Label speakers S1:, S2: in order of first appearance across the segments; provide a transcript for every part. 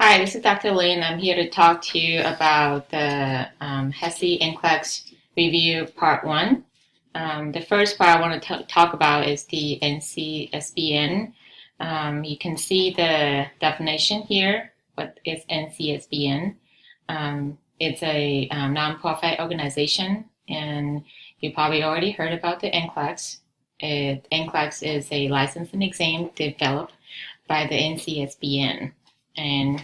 S1: Hi, this is Dr. Lin. I'm here to talk to you about the HESI NCLEX review part 1. The first part I want to talk about is the NCSBN. You can see the definition here. What is NCSBN? It's a nonprofit organization, and you probably already heard about the NCLEX. NCLEX is a licensing exam developed by the NCSBN. And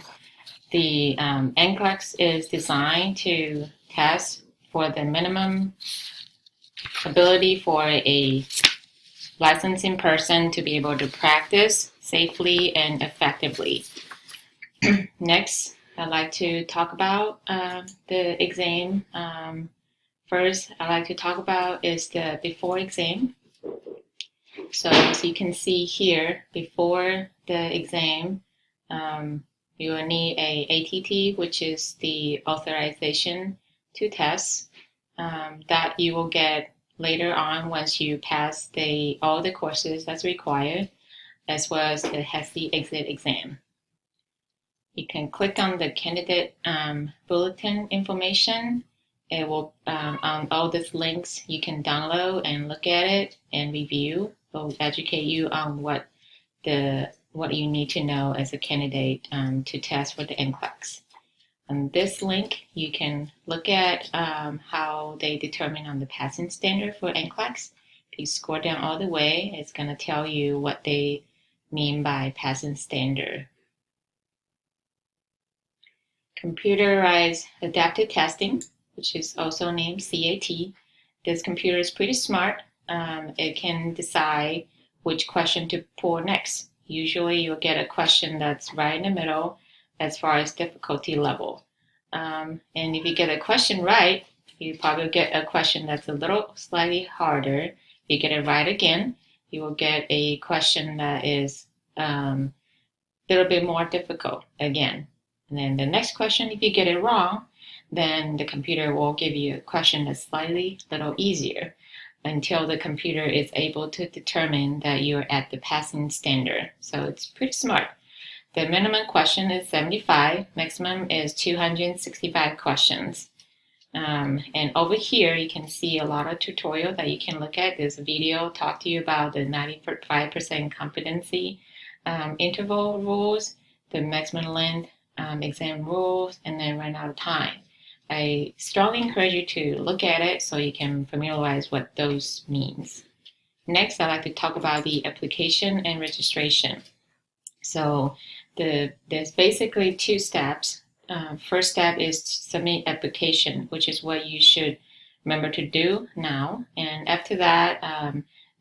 S1: the NCLEX is designed to test for the minimum ability for a licensing person to be able to practice safely and effectively. Next, I'd like to talk about the exam. First, I'd like to talk about is the before exam. So as you can see here, before the exam, you will need a ATT, which is the authorization to test, that you will get later on once you pass all the courses that's required, as well as the HESI exit exam. You can click on the candidate bulletin information. It will, on all these links, you can download and look at it and review. It will educate you on what you need to know as a candidate to test for the NCLEX. On this link, you can look at how they determine on the passing standard for NCLEX. If you scroll down all the way, it's going to tell you what they mean by passing standard. Computerized adaptive testing, which is also named CAT. This computer is pretty smart. It can decide which question to pull next. Usually you'll get a question that's right in the middle as far as difficulty level. And if you get a question right, you probably get a question that's a little slightly harder. If you get it right again, you will get a question that is a little bit more difficult again. And then the next question, if you get it wrong, then the computer will give you a question that's slightly little easier, until the computer is able to determine that you're at the passing standard. So it's pretty smart. The minimum question is 75, maximum is 265 questions. And over here, you can see a lot of tutorial that you can look at. There's a video talk to you about the 95% competency interval rules, the maximum length exam rules, and then run out of time. I strongly encourage you to look at it so you can familiarize what those means. Next, I'd like to talk about the application and registration. So there's basically two steps. First step is to submit application, which is what you should remember to do now. And after that,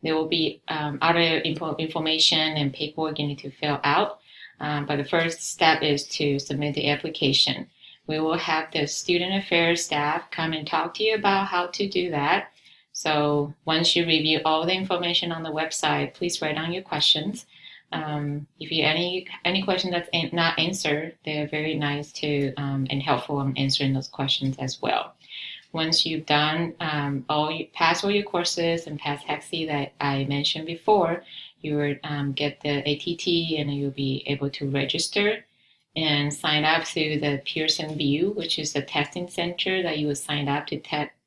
S1: there will be other information and paperwork you need to fill out. But the first step is to submit the application. We will have the student affairs staff come and talk to you about how to do that. So once you review all the information on the website, please write down your questions. If you any question that's not answered, they're very nice to and helpful in answering those questions as well. Once you've done pass all your courses and pass HESI that I mentioned before, you will get the ATT and you'll be able to register and sign up through the Pearson VUE, which is the testing center that you would sign up to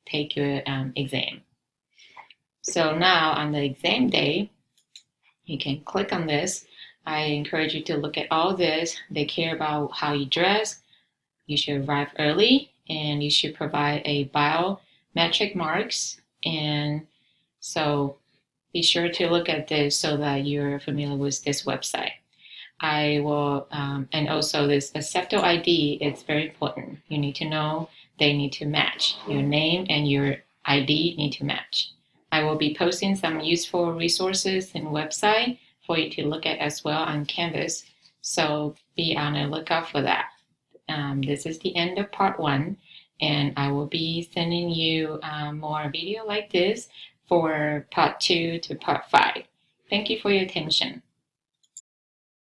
S1: take your exam. So now on the exam day, you can click on this. I encourage you to look at all this. They care about how you dress. You should arrive early, and you should provide a biometric marks. And so be sure to look at this so that you're familiar with this website. I will, and also this Accepto ID, it's very important. You need to know they need to match. Your name and your ID need to match. I will be posting some useful resources and website for you to look at as well on Canvas. So be on the lookout for that. This is the end of part 1, and I will be sending you more video like this for part 2 to part 5. Thank you for your attention.